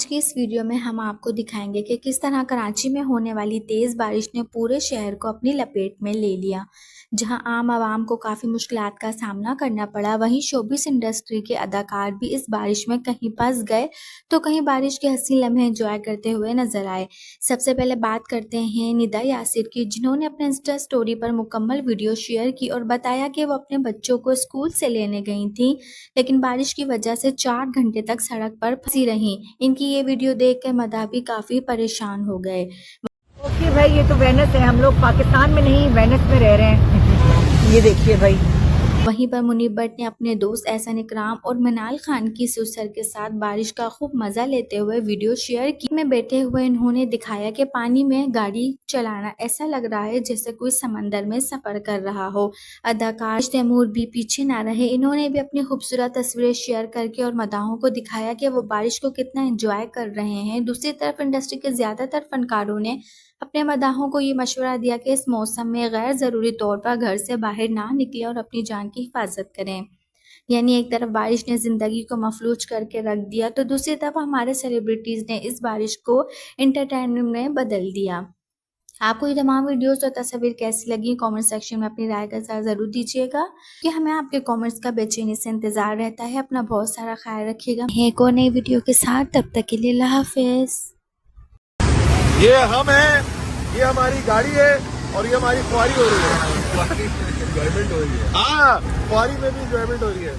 की इस वीडियो में हम आपको दिखाएंगे कि किस तरह कराची में होने वाली तेज़ बारिश ने पूरे शहर को अपनी लपेट में ले लिया। जहां आम आवाम को काफ़ी मुश्किलात का सामना करना पड़ा, वहीं शोबिस इंडस्ट्री के अदाकार भी इस बारिश में कहीं फंस गए तो कहीं बारिश के हसीन लम्हे एंजॉय करते हुए नजर आए। सबसे पहले बात करते हैं निदा यासिर की, जिन्होंने अपने इंस्टा स्टोरी पर मुकम्मल वीडियो शेयर की और बताया कि वो अपने बच्चों को स्कूल से लेने गई थी, लेकिन बारिश की वजह से 4 घंटे तक सड़क पर फंसी रहीं। इनकी ये वीडियो देखकर मदाह भी काफ़ी परेशान हो गए। ओके भाई, ये तो वेनिस है, हम लोग पाकिस्तान में नहीं वेनिस में रह रहे हैं। ये देखिए भाई। वहीं पर मुनीब भट्ट ने अपने दोस्त एहसन इकराम और मनाल खान की सुसर के साथ बारिश का खूब मजा लेते हुए वीडियो शेयर की। में बैठे हुए इन्होंने दिखाया कि पानी में गाड़ी चलाना ऐसा लग रहा है जैसे कोई समंदर में सफर कर रहा हो। अदाकार तैमूर भी पीछे ना रहे, इन्होंने भी अपनी खूबसूरत तस्वीरें शेयर करके और मदाहों को दिखाया कि वो बारिश को कितना एंजॉय कर रहे हैं। दूसरी तरफ इंडस्ट्री के ज्यादातर फनकारों ने अपने मदाहों को ये मशवरा दिया कि इस मौसम में गैर ज़रूरी तौर पर घर से बाहर ना निकलें और अपनी जान की हिफाजत करें। यानी एक तरफ बारिश ने ज़िंदगी को मफलूज करके रख दिया तो दूसरी तरफ हमारे सेलिब्रिटीज़ ने इस बारिश को एंटरटेनमेंट में बदल दिया। आपको ये तमाम वीडियोस और तस्वीर कैसी लगी, कमेंट सेक्शन में अपनी राय का इज़हार ज़रूर दीजिएगा कि हमें आपके कमेंट्स का बेचैनी से इंतज़ार रहता है। अपना बहुत सारा ख्याल रखिएगा। एक और नई वीडियो के साथ, तब तक के लिए अल्लाह हाफिज़। ये हम हैं, ये हमारी गाड़ी है और ये हमारी ख्वारी हो रही है। एंजॉयमेंट हो रही है। हाँ, ख्वारी में भी एंजॉयमेंट हो रही है।